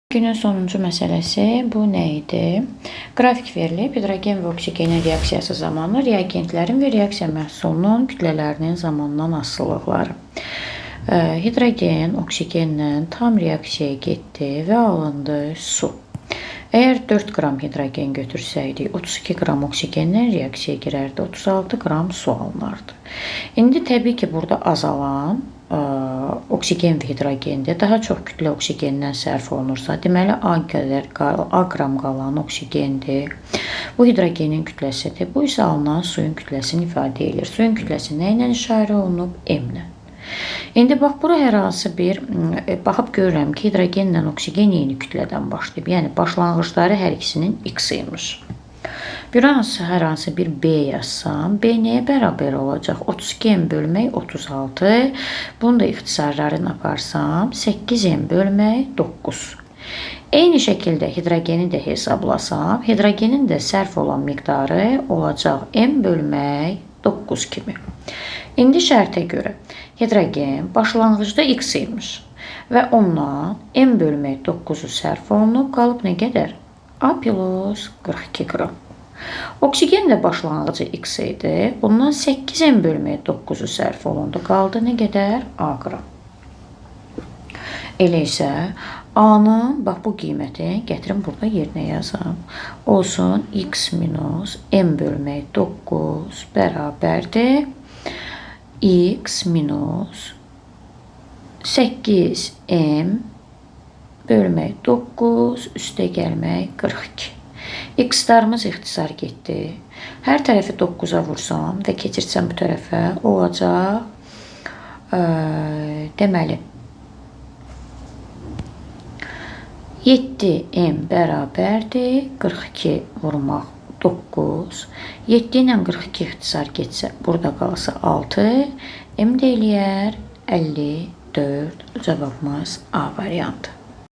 Günün sonuncu məsələsi bu nə idi? Qrafik verilib, hidrogen və oksigenin reaksiyası zamanı reagentlərin və reaksiya məhsulunun kütlələrinin zamandan asılılıqları. Hidrogen oksigenlə tam reaksiyaya getdi və alındı su. Əgər 4 qram hidrogen götürsəydik, 32 qram oksigenlə reaksiyaya girərdi, 36 qram su alınardı. İndi təbii ki, burada azalan oksigen və hidrogendə daha çox kütlə oksigendən sərf olunursa, deməli A qram qalan oksigendir. Bu hidrogenin kütləsidir. Bu isə alınan suyun kütləsini ifadə edir. Suyun kütləsi nə ilə işarə olunub? M-lə. İndi bax, bura hər hansı bir baxıb görürəm ki, hidrogenlə oksigen eyni kütlədən başlayıb. Yəni, başlanğıcları hər ikisinin x-iymiş. Hər hansı bir B yazsam, B nəyə bərabər olacaq? 32M bölmək 36. Bunu da ixtisarlarını aparsam, 8M bölmək 9. Eyni şəkildə hidrogeni də hesablasam, hidrogenin də sərf olan miqdarı olacaq M bölmək 9 kimi. İndi şərtə görə hidrogen başlanğıcda x imiş və ondan M bölmək 9-u sərf olunub, qalıb nə qədər? A plus 42 qram. Oksigen də başlanğıcı x idi. Bundan 8M bölmək 9-u sərf olundu. Qaldı nə qədər? A qram. Elə isə A-nın, bax bu qiyməti gətirin burada yerinə yazam. Olsun x minus M bölmək 9 bərabərdir. X minus 8M bölmək 9 üstə gəlmək 42. X-larımız ixtisar getdi. Hər tərəfi 9-a vursam və keçirsəm bu tərəfə olacaq. Deməli 7M bərabərdir 42 vurmaq 9. 7 ilə 42 ixtisar getsə, burada qalsa 6. M də eləyər 54. Cavabımız A variantı.